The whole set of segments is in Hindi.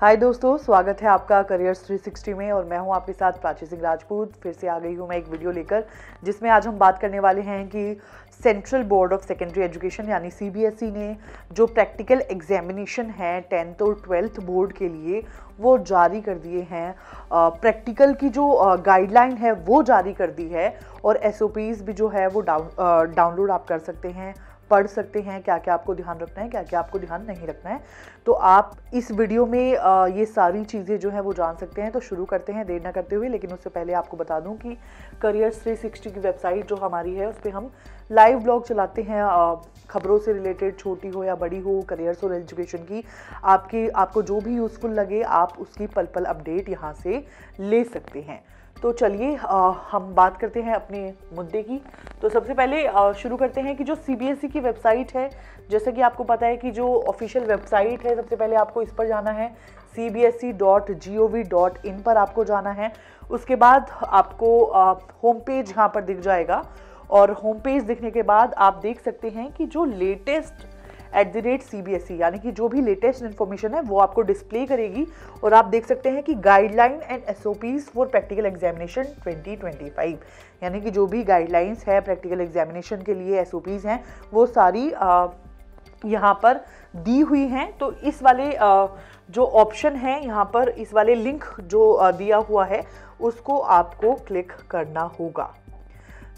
हाय दोस्तों, स्वागत है आपका करियर्स 360 में और मैं हूं आपके साथ प्राची सिंह राजपूत। फिर से आ गई हूं मैं एक वीडियो लेकर, जिसमें आज हम बात करने वाले हैं कि central board of secondary education यानी सीबीएसई ने जो प्रैक्टिकल एग्जामिनेशन है 10th और 12th बोर्ड के लिए वो जारी कर दिए हैं। प्रैक्टिकल की जो गाइडलाइन है वो जारी कर दी है और एसओपीज़ भी जो है वो डाउनलोड आप कर सकते हैं, पढ़ सकते हैं क्या क्या आपको ध्यान रखना है, क्या क्या आपको ध्यान नहीं रखना है। तो आप इस वीडियो में ये सारी चीज़ें जो है वो जान सकते हैं। तो शुरू करते हैं देर ना करते हुए, लेकिन उससे पहले आपको बता दूं कि करियर्स 360 की वेबसाइट जो हमारी है उस पर हम लाइव ब्लॉग चलाते हैं, खबरों से रिलेटेड, छोटी हो या बड़ी हो, करियर्स और एजुकेशन की आपको जो भी यूज़फुल लगे आप उसकी पल पल अपडेट यहाँ से ले सकते हैं। तो चलिए हम बात करते हैं अपने मुद्दे की। तो सबसे पहले शुरू करते हैं कि जो सीबीएसई की वेबसाइट है, जैसे कि आपको पता है कि जो ऑफिशियल वेबसाइट है, सबसे पहले आपको इस पर जाना है cbse.gov.in पर आपको जाना है। उसके बाद आपको होम पेज यहाँ पर दिख जाएगा और होम पेज दिखने के बाद आप देख सकते हैं कि जो लेटेस्ट @CBSE यानी कि जो भी लेटेस्ट इन्फॉर्मेशन है वो आपको डिस्प्ले करेगी और आप देख सकते हैं कि guideline and SOPs for practical examination 2025 यानी कि जो भी गाइडलाइंस है प्रैक्टिकल एग्जामिनेशन के लिए, एसओपीज हैं, वो सारी यहाँ पर दी हुई हैं। तो इस वाले जो ऑप्शन है यहाँ पर, इस वाले लिंक जो दिया हुआ है उसको आपको क्लिक करना होगा।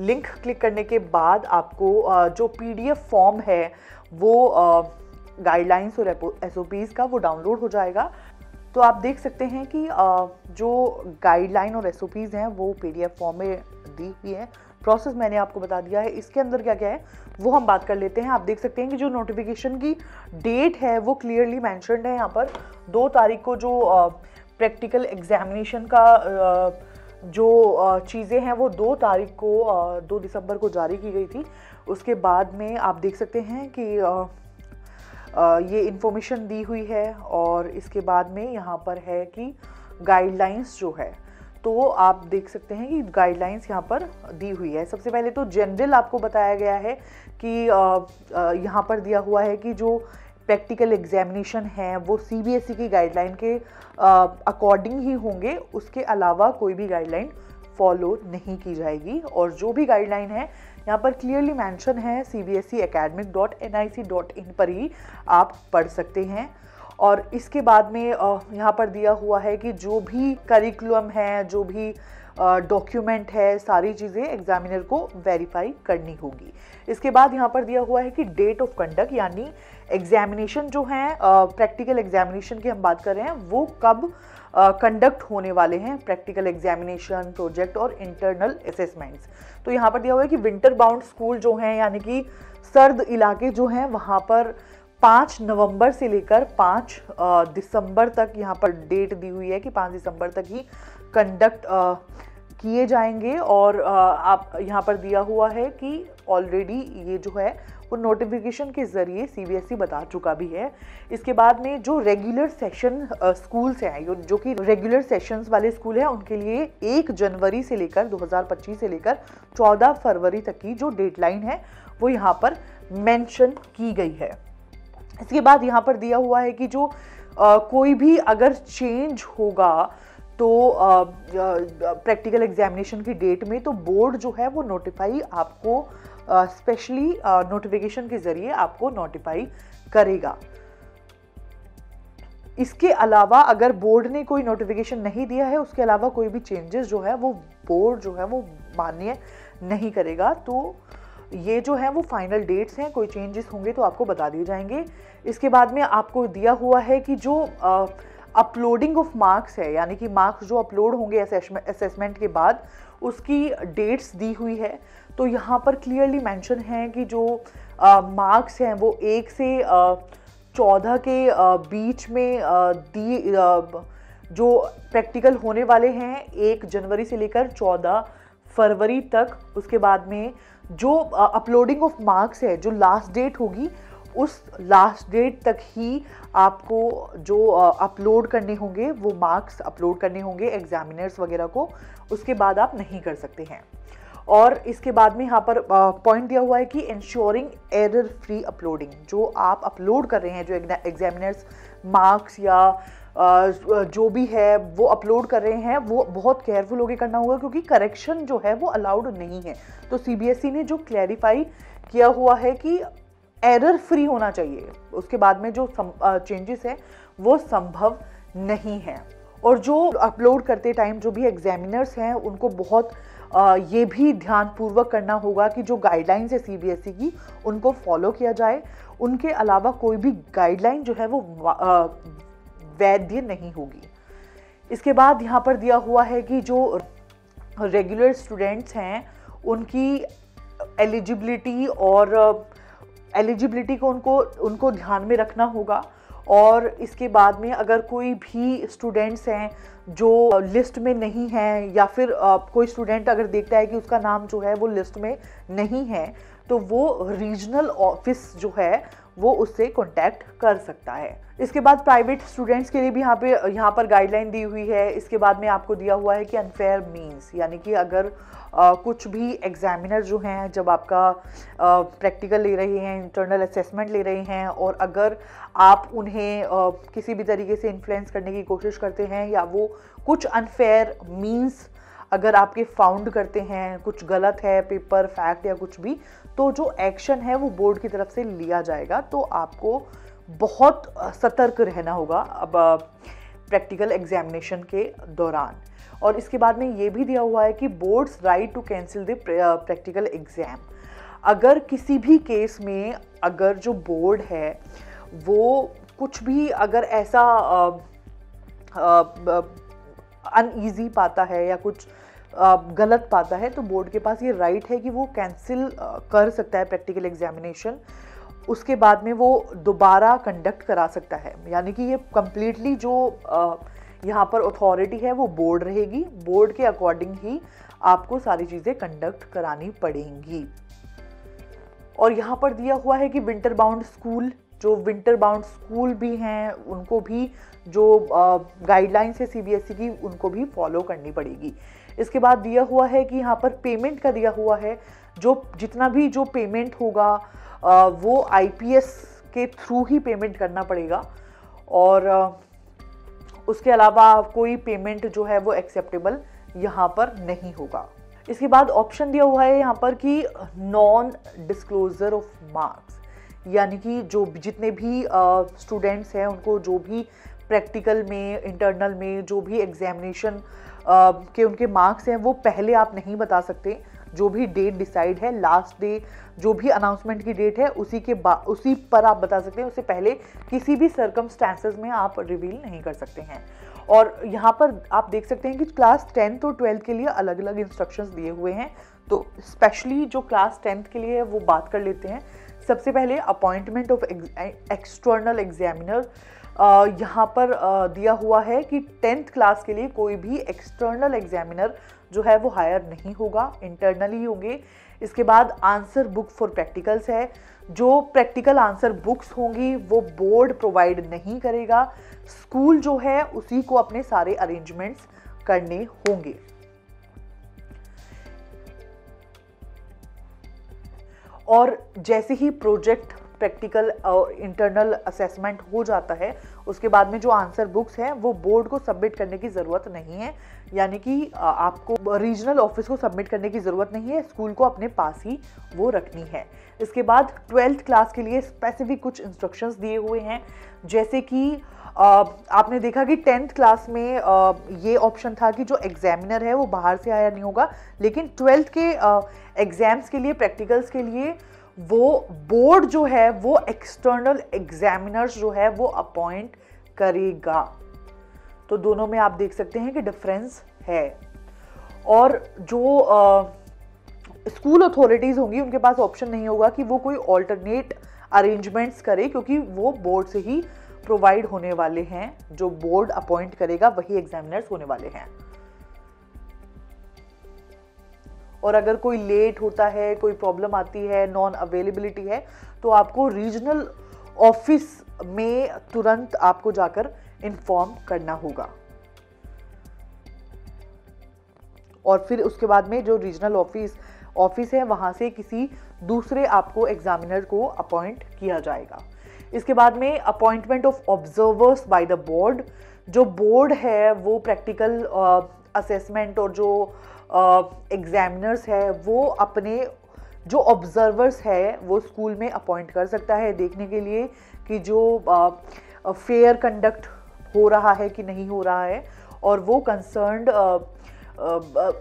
लिंक क्लिक करने के बाद आपको जो पीडीएफ फॉर्म है वो गाइडलाइंस और एसओपीज़ का वो डाउनलोड हो जाएगा। तो आप देख सकते हैं कि जो गाइडलाइन और एसओपीज़ हैं वो पीडीएफ फॉर्म में दी हुई है। प्रोसेस मैंने आपको बता दिया है। इसके अंदर क्या क्या है वो हम बात कर लेते हैं। आप देख सकते हैं कि जो नोटिफिकेशन की डेट है वो क्लियरली मैंशनड है यहाँ पर। 2 तारीख को जो प्रैक्टिकल एग्जामिनेशन का जो चीज़ें हैं वो 2 तारीख को 2 दिसंबर को जारी की गई थी। उसके बाद में आप देख सकते हैं कि ये इन्फॉर्मेशन दी हुई है और इसके बाद में यहाँ पर है कि गाइडलाइंस जो है, तो आप देख सकते हैं कि गाइडलाइंस यहाँ पर दी हुई है। सबसे पहले तो जनरल आपको बताया गया है कि यहाँ पर दिया हुआ है कि जो प्रैक्टिकल एग्जामिनेशन है वो सीबीएसई की गाइडलाइन के अकॉर्डिंग ही होंगे, उसके अलावा कोई भी गाइडलाइन फॉलो नहीं की जाएगी। और जो भी गाइडलाइन है यहाँ पर क्लियरली मेंशन है cbseacademic.nic.in पर ही आप पढ़ सकते हैं। और इसके बाद में यहाँ पर दिया हुआ है कि जो भी करिकुलम है, जो भी डॉक्यूमेंट है, सारी चीज़ें एग्जामिनर को वेरीफाई करनी होगी। इसके बाद यहाँ पर दिया हुआ है कि डेट ऑफ कंडक्ट यानी एग्जामिनेशन जो हैं, प्रैक्टिकल एग्जामिनेशन की हम बात कर रहे हैं, वो कब कंडक्ट होने वाले हैं। प्रैक्टिकल एग्जामिनेशन, प्रोजेक्ट और इंटरनल असेसमेंट्स। तो यहाँ पर दिया हुआ है कि विंटर बाउंड स्कूल जो हैं यानी कि सर्द इलाके जो हैं वहाँ पर 5 नवंबर से लेकर 5 दिसंबर तक यहाँ पर डेट दी हुई है कि 5 दिसंबर तक ही कंडक्ट किए जाएंगे। और आप यहाँ पर दिया हुआ है कि ऑलरेडी ये जो है वो नोटिफिकेशन के ज़रिए सीबीएसई बता चुका भी है। इसके बाद में जो रेगुलर सेशन स्कूल्स हैं, जो कि रेगुलर सेशंस वाले स्कूल हैं, उनके लिए 1 जनवरी से लेकर 2025 से लेकर 14 फरवरी तक की जो डेडलाइन है वो यहाँ पर मेंशन की गई है। इसके बाद यहाँ पर दिया हुआ है कि जो कोई भी अगर चेंज होगा तो प्रैक्टिकल एग्जामिनेशन की डेट में, तो बोर्ड जो है वो नोटिफाई आपको स्पेशली नोटिफिकेशन के ज़रिए आपको नोटिफाई करेगा। इसके अलावा अगर बोर्ड ने कोई नोटिफिकेशन नहीं दिया है, उसके अलावा कोई भी चेंजेस जो है वो बोर्ड जो है वो मान्य नहीं करेगा। तो ये जो है वो फाइनल डेट्स हैं, कोई चेंजेस होंगे तो आपको बता दिए जाएंगे। इसके बाद में आपको दिया हुआ है कि जो अपलोडिंग ऑफ मार्क्स है यानी कि मार्क्स जो अपलोड होंगे असेसमेंट के बाद, उसकी डेट्स दी हुई है। तो यहाँ पर क्लियरली मेंशन है कि जो मार्क्स हैं वो 1 से 14 के बीच में जो प्रैक्टिकल होने वाले हैं 1 जनवरी से लेकर 14 फरवरी तक। उसके बाद में जो अपलोडिंग ऑफ मार्क्स है, जो लास्ट डेट होगी उस लास्ट डेट तक ही आपको जो अपलोड करने होंगे वो मार्क्स अपलोड करने होंगे एग्जामिनर्स वगैरह को, उसके बाद आप नहीं कर सकते हैं। और इसके बाद में यहाँ पर पॉइंट दिया हुआ है कि इंश्योरिंग एरर फ्री अपलोडिंग, जो आप अपलोड कर रहे हैं, जो एग्जामिनर्स मार्क्स या जो भी है वो अपलोड कर रहे हैं वो बहुत केयरफुल होकर करना होगा, क्योंकि करेक्शन जो है वो अलाउड नहीं है। तो सीबीएसई ने जो क्लैरिफाई किया हुआ है कि एरर फ्री होना चाहिए, उसके बाद में जो चेंजेस हैं वो संभव नहीं है। और जो अपलोड करते टाइम जो भी एग्जामिनर्स हैं उनको बहुत ये भी ध्यानपूर्वक करना होगा कि जो गाइडलाइंस है सीबीएसई की उनको फॉलो किया जाए। उनके अलावा कोई भी गाइडलाइन जो है वो वैध नहीं होगी। इसके बाद यहाँ पर दिया हुआ है कि जो रेगुलर स्टूडेंट्स हैं उनकी एलिजिबिलिटी को उनको ध्यान में रखना होगा। और इसके बाद में अगर कोई भी स्टूडेंट्स हैं जो लिस्ट में नहीं हैं, या फिर कोई स्टूडेंट अगर देखता है कि उसका नाम जो है वो लिस्ट में नहीं है, तो वो रीजनल ऑफिस जो है वो उससे कांटेक्ट कर सकता है। इसके बाद प्राइवेट स्टूडेंट्स के लिए भी यहाँ पर गाइडलाइन दी हुई है। इसके बाद में आपको दिया हुआ है कि अनफेयर मीन्स, यानी कि अगर कुछ भी एग्जामिनर जो हैं जब आपका प्रैक्टिकल ले रहे हैं, इंटरनल असेसमेंट ले रहे हैं, और अगर आप उन्हें किसी भी तरीके से इन्फ्लुएंस करने की कोशिश करते हैं या वो कुछ अनफेयर मीन्स अगर आपके फाउंड करते हैं, कुछ गलत है पेपर फैक्ट या कुछ भी, तो जो एक्शन है वो बोर्ड की तरफ से लिया जाएगा। तो आपको बहुत सतर्क रहना होगा अब प्रैक्टिकल एग्जामिनेशन के दौरान। और इसके बाद में ये भी दिया हुआ है कि boards right to cancel the practical exam. अगर किसी भी केस में अगर जो बोर्ड है वो कुछ भी अगर ऐसा अनईजी पाता है या कुछ गलत पाता है, तो बोर्ड के पास ये राइट है कि वो कैंसिल कर सकता है प्रैक्टिकल एग्जामिनेशन। उसके बाद में वो दोबारा कंडक्ट करा सकता है। यानी कि ये कम्प्लीटली जो यहाँ पर अथॉरिटी है वो बोर्ड रहेगी। बोर्ड के अकॉर्डिंग ही आपको सारी चीज़ें कंडक्ट करानी पड़ेंगी। और यहाँ पर दिया हुआ है कि विंटर बाउंड स्कूल भी हैं उनको भी जो गाइडलाइंस है सीबीएसई की उनको भी फॉलो करनी पड़ेगी। इसके बाद दिया हुआ है कि यहाँ पर पेमेंट का दिया हुआ है, जो जितना भी जो पेमेंट होगा वो आईपीएस के थ्रू ही पेमेंट करना पड़ेगा। और उसके अलावा कोई पेमेंट जो है वो एक्सेप्टेबल यहाँ पर नहीं होगा। इसके बाद ऑप्शन दिया हुआ है यहाँ पर कि नॉन डिस्क्लोजर ऑफ मार्क्स, यानी कि जो जितने भी स्टूडेंट्स हैं उनको जो भी प्रैक्टिकल में, इंटरनल में जो भी एग्जामिनेशन के उनके मार्क्स हैं वो पहले आप नहीं बता सकते। जो भी डेट डिसाइड है, लास्ट डे जो भी अनाउंसमेंट की डेट है उसी पर आप बता सकते हैं। उससे पहले किसी भी सर्कमस्टेंसेस में आप रिवील नहीं कर सकते हैं। और यहाँ पर आप देख सकते हैं कि क्लास 10th और 12th के लिए अलग अलग इंस्ट्रक्शंस दिए हुए हैं। तो स्पेशली जो क्लास 10th के लिए है वो बात कर लेते हैं। सबसे पहले अपॉइंटमेंट ऑफ एक्सटर्नल एग्जामिनर। यहाँ पर दिया हुआ है कि 10th क्लास के लिए कोई भी एक्सटर्नल एग्जामिनर जो है वो हायर नहीं होगा, इंटरनली ही होंगे। इसके बाद आंसर बुक फॉर प्रैक्टिकल्स है। जो प्रैक्टिकल आंसर बुक्स होंगी वो बोर्ड प्रोवाइड नहीं करेगा, स्कूल जो है उसी को अपने सारे अरेंजमेंट्स करने होंगे। और जैसे ही प्रोजेक्ट, प्रैक्टिकल और इंटरनल असेसमेंट हो जाता है उसके बाद में जो आंसर बुक्स हैं वो बोर्ड को सबमिट करने की ज़रूरत नहीं है। यानी कि आपको रीजनल ऑफिस को सबमिट करने की ज़रूरत नहीं है, स्कूल को अपने पास ही वो रखनी है। इसके बाद 12th क्लास के लिए स्पेसिफिक कुछ इंस्ट्रक्शंस दिए हुए हैं। जैसे कि आपने देखा कि 10th क्लास में ये ऑप्शन था कि जो एग्जामिनर है वो बाहर से हायर नहीं होगा, लेकिन 12th के एग्जाम्स के लिए, प्रैक्टिकल्स के लिए वो बोर्ड जो है वो एक्सटर्नल एग्जामिनर्स जो है वो अपॉइंट करेगा। तो दोनों में आप देख सकते हैं कि डिफरेंस है। और जो स्कूल अथॉरिटीज़ होंगी उनके पास ऑप्शन नहीं होगा कि वो कोई ऑल्टरनेट अरेंजमेंट्स करे, क्योंकि वो बोर्ड से ही प्रोवाइड होने वाले हैं। जो बोर्ड अपॉइंट करेगा वही एग्जामिनर्स होने वाले हैं। और अगर कोई लेट होता है, कोई प्रॉब्लम आती है, नॉन अवेलेबिलिटी है, तो आपको रीजनल ऑफिस में तुरंत आपको जाकर इन्फॉर्म करना होगा। और फिर उसके बाद में जो रीजनल ऑफिस है वहां से किसी दूसरे आपको एग्जामिनर को अपॉइंट किया जाएगा। इसके बाद में appointment of observers by the board. जो बोर्ड है वो प्रैक्टिकल असेसमेंट और जो एग्जामिनर्स है वो अपने जो ऑब्जर्वर्स है वो स्कूल में अपॉइंट कर सकता है देखने के लिए कि जो फेयर कंडक्ट हो रहा है कि नहीं हो रहा है, और वो कंसर्न्ड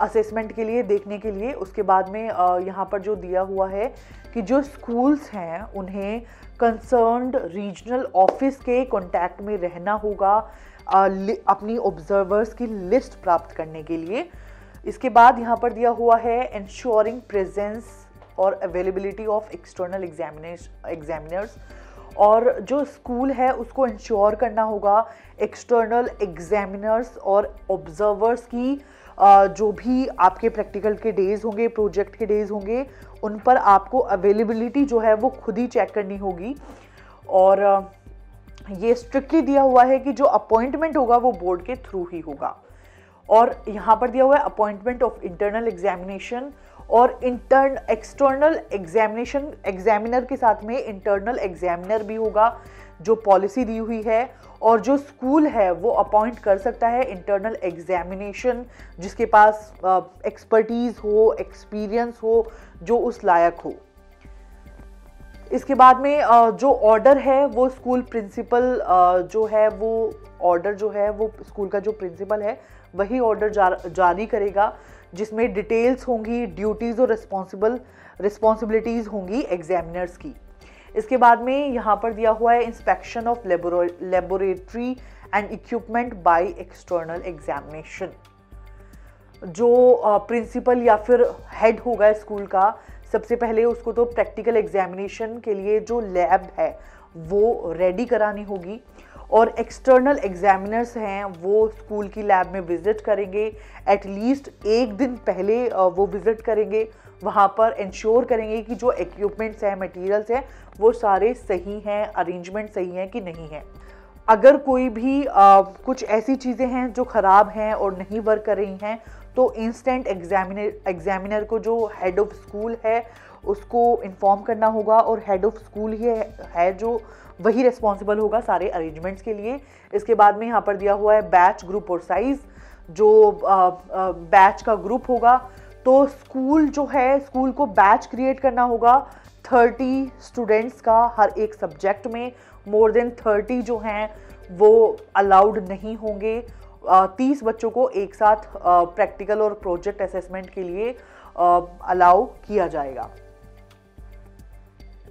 असेसमेंट के लिए देखने के लिए। उसके बाद में यहाँ पर जो दिया हुआ है कि जो स्कूल्स हैं उन्हें कंसर्न्ड रीजनल ऑफिस के कांटेक्ट में रहना होगा अपनी ऑब्जर्वर्स की लिस्ट प्राप्त करने के लिए। इसके बाद यहाँ पर दिया हुआ है इंश्योरिंग प्रेजेंस और अवेलेबिलिटी ऑफ एक्सटर्नल एग्जामिनर्स, और जो स्कूल है उसको इंश्योर करना होगा एक्सटर्नल एग्जामिनर्स और ऑब्जर्वर्स की जो भी आपके प्रैक्टिकल के डेज होंगे, प्रोजेक्ट के डेज होंगे, उन पर आपको अवेलेबिलिटी जो है वो खुद ही चेक करनी होगी। और ये स्ट्रिक्टली दिया हुआ है कि जो अपॉइंटमेंट होगा वो बोर्ड के थ्रू ही होगा। और यहाँ पर दिया हुआ है अपॉइंटमेंट ऑफ इंटरनल एग्जामिनेशन और एक्सटर्नल एग्जामिनेशन, एग्जामिनर के साथ में इंटरनल एग्जामिनर भी होगा जो पॉलिसी दी हुई है। और जो स्कूल है वो अपॉइंट कर सकता है इंटरनल एग्जामिनेशन जिसके पास एक्सपर्टीज हो, एक्सपीरियंस हो, जो उस लायक हो। इसके बाद में जो ऑर्डर है वो स्कूल प्रिंसिपल जो है वो ऑर्डर जो है वो स्कूल का जो प्रिंसिपल है वही ऑर्डर जारी करेगा, जिसमें डिटेल्स होंगी, ड्यूटीज़ और रिस्पॉन्सिबिलिटीज़ होंगी एग्जामिनर्स की। इसके बाद में यहाँ पर दिया हुआ है inspection of laboratory and equipment by external examination. जो प्रिंसिपल या फिर हेड होगा स्कूल का, सबसे पहले उसको तो प्रैक्टिकल एग्जामिनेशन के लिए जो लैब है वो रेडी करानी होगी, और एक्सटर्नल एग्जामिनर्स हैं वो स्कूल की लैब में विजिट करेंगे। एटलीस्ट एक दिन पहले वो विजिट करेंगे, वहाँ पर इंश्योर करेंगे कि जो इक्विपमेंट्स हैं, मटेरियल्स हैं, वो सारे सही हैं, अरेंजमेंट सही हैं कि नहीं है। अगर कोई भी कुछ ऐसी चीज़ें हैं जो ख़राब हैं और नहीं वर्क कर रही हैं तो इंस्टेंट एग्जामिनर को जो हेड ऑफ स्कूल है उसको इन्फॉर्म करना होगा, और हेड ऑफ स्कूल ही है जो वही रिस्पॉन्सिबल होगा सारे अरेंजमेंट्स के लिए। इसके बाद में यहाँ पर दिया हुआ है बैच, ग्रुप और साइज़। जो बैच का ग्रुप होगा तो स्कूल जो है, स्कूल को बैच क्रिएट करना होगा 30 स्टूडेंट्स का हर एक सब्जेक्ट में। मोर देन 30 जो हैं वो अलाउड नहीं होंगे। 30 बच्चों को एक साथ प्रैक्टिकल और प्रोजेक्ट असेसमेंट के लिए अलाउ किया जाएगा।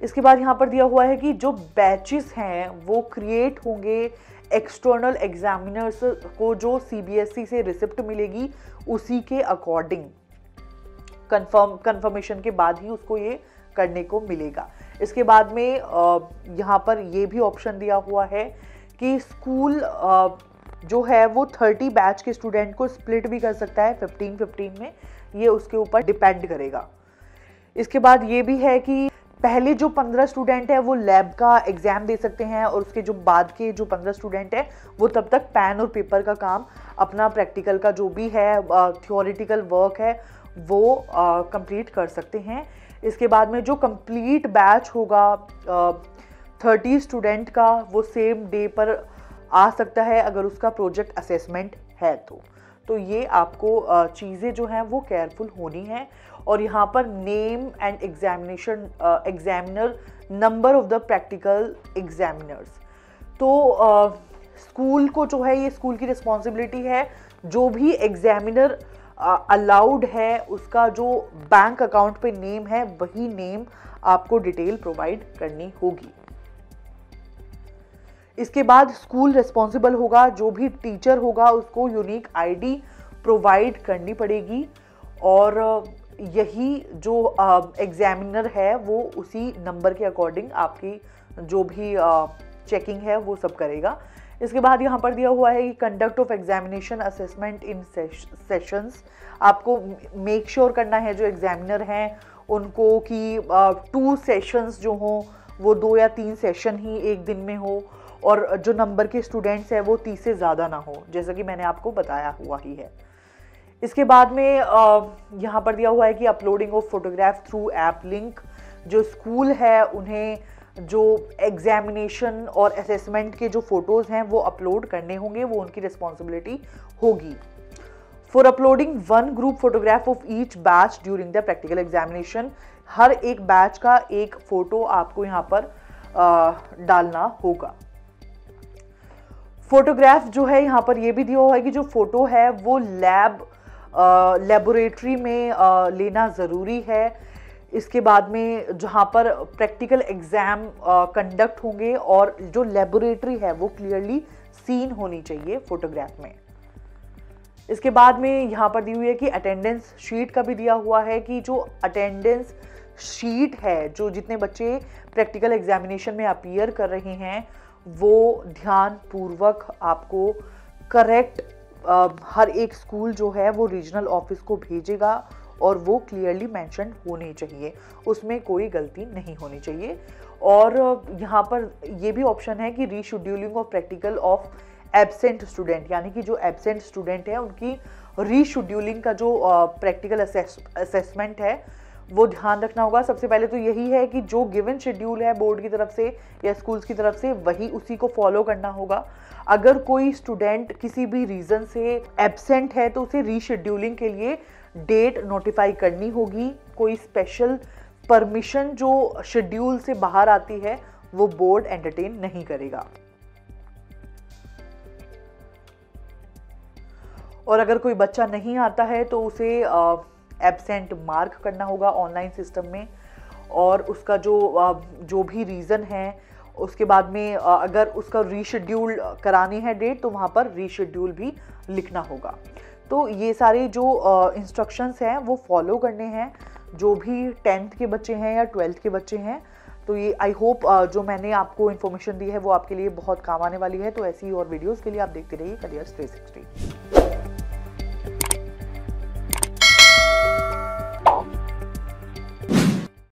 इसके बाद यहाँ पर दिया हुआ है कि जो बैचेस हैं वो क्रिएट होंगे एक्सटर्नल एग्जामिनर्स को जो सीबीएसई से रिसिप्ट मिलेगी उसी के अकॉर्डिंग, कंफर्मेशन के बाद ही उसको ये करने को मिलेगा। इसके बाद में यहाँ पर ये भी ऑप्शन दिया हुआ है कि स्कूल जो है वो 30 बैच के स्टूडेंट को स्प्लिट भी कर सकता है 15-15 में, ये उसके ऊपर डिपेंड करेगा। इसके बाद ये भी है कि पहले जो 15 स्टूडेंट है वो लैब का एग्जाम दे सकते हैं, और उसके जो बाद के जो 15 स्टूडेंट है वो तब तक पेन और पेपर का काम, अपना प्रैक्टिकल का जो भी है थियोरेटिकल वर्क है वो कंप्लीट कर सकते हैं। इसके बाद में जो कंप्लीट बैच होगा 30 स्टूडेंट का, वो सेम डे पर आ सकता है अगर उसका प्रोजेक्ट असेसमेंट है तो ये आपको चीज़ें जो हैं वो केयरफुल होनी है। और यहाँ पर name and examiner, number of the practical examiners. तो स्कूल को जो है ये स्कूल की रिस्पॉन्सिबिलिटी है, जो भी एग्जामिनर अलाउड है उसका जो बैंक अकाउंट पे नेम है वही नेम आपको डिटेल प्रोवाइड करनी होगी। इसके बाद स्कूल रिस्पॉन्सिबल होगा, जो भी टीचर होगा उसको यूनिक आईडी प्रोवाइड करनी पड़ेगी, और यही जो एग्जामिनर है वो उसी नंबर के अकॉर्डिंग आपकी जो भी चेकिंग है वो सब करेगा। इसके बाद यहाँ पर दिया हुआ है कि conduct of examination assessment in sessions. आपको मेक श्योर करना है जो एग्जामिनर हैं उनको कि 2 सेशंस जो हों वो 2 या 3 सेशन ही एक दिन में हो, और जो नंबर के स्टूडेंट्स हैं वो 30 से ज़्यादा ना हो, जैसा कि मैंने आपको बताया हुआ ही है। इसके बाद में यहाँ पर दिया हुआ है कि uploading of photograph through app link. जो स्कूल है उन्हें जो एग्जामिनेशन और असेसमेंट के जो फोटोज़ हैं वो अपलोड करने होंगे, वो उनकी रिस्पॉन्सिबिलिटी होगी। For uploading 1 group photograph of each batch during the practical examination, हर एक बैच का एक फोटो आपको यहाँ पर डालना होगा। फोटोग्राफ जो है यहाँ पर ये भी दिया हुआ है कि जो फोटो है वो लेबोरेटरी में लेना ज़रूरी है। इसके बाद में जहाँ पर प्रैक्टिकल एग्ज़ाम कंडक्ट होंगे और जो लेबोरेटरी है वो क्लियरली सीन होनी चाहिए फोटोग्राफ में। इसके बाद में यहाँ पर दी हुई है कि अटेंडेंस शीट का भी दिया हुआ है कि जो अटेंडेंस शीट है, जो जितने बच्चे प्रैक्टिकल एग्जामिनेशन में अपीयर कर रहे हैं वो ध्यान पूर्वक आपको करेक्ट हर एक स्कूल जो है वो रीजनल ऑफिस को भेजेगा और वो क्लियरली मेंशन होनी चाहिए, उसमें कोई गलती नहीं होनी चाहिए। और यहाँ पर ये भी ऑप्शन है कि rescheduling of practical of absent student, यानी कि जो एब्सेंट स्टूडेंट है उनकी रीशेड्यूलिंग का जो प्रैक्टिकल असेसमेंट है वो ध्यान रखना होगा। सबसे पहले तो यही है कि जो गिवन शेड्यूल है बोर्ड की तरफ से या स्कूल्स की तरफ से वही उसी को फॉलो करना होगा। अगर कोई स्टूडेंट किसी भी रीज़न से एब्सेंट है तो उसे रीशेड्यूलिंग के लिए डेट नोटिफाई करनी होगी। कोई स्पेशल परमिशन जो शेड्यूल से बाहर आती है वो बोर्ड एंटरटेन नहीं करेगा। और अगर कोई बच्चा नहीं आता है तो उसे एब्सेंट मार्क करना होगा ऑनलाइन सिस्टम में, और उसका जो भी रीज़न है उसके बाद में अगर उसका रीशेड्यूल करानी है डेट तो वहाँ पर रीशेड्यूल भी लिखना होगा। तो ये सारे जो इंस्ट्रक्शंस हैं वो फॉलो करने हैं जो भी 10th के बच्चे हैं या 12th के बच्चे हैं। तो ये आई होप जो मैंने आपको इन्फॉर्मेशन दी है वो आपके लिए बहुत काम आने वाली है। तो ऐसी और वीडियोज़ के लिए आप देखते रहिए करियर्स 360।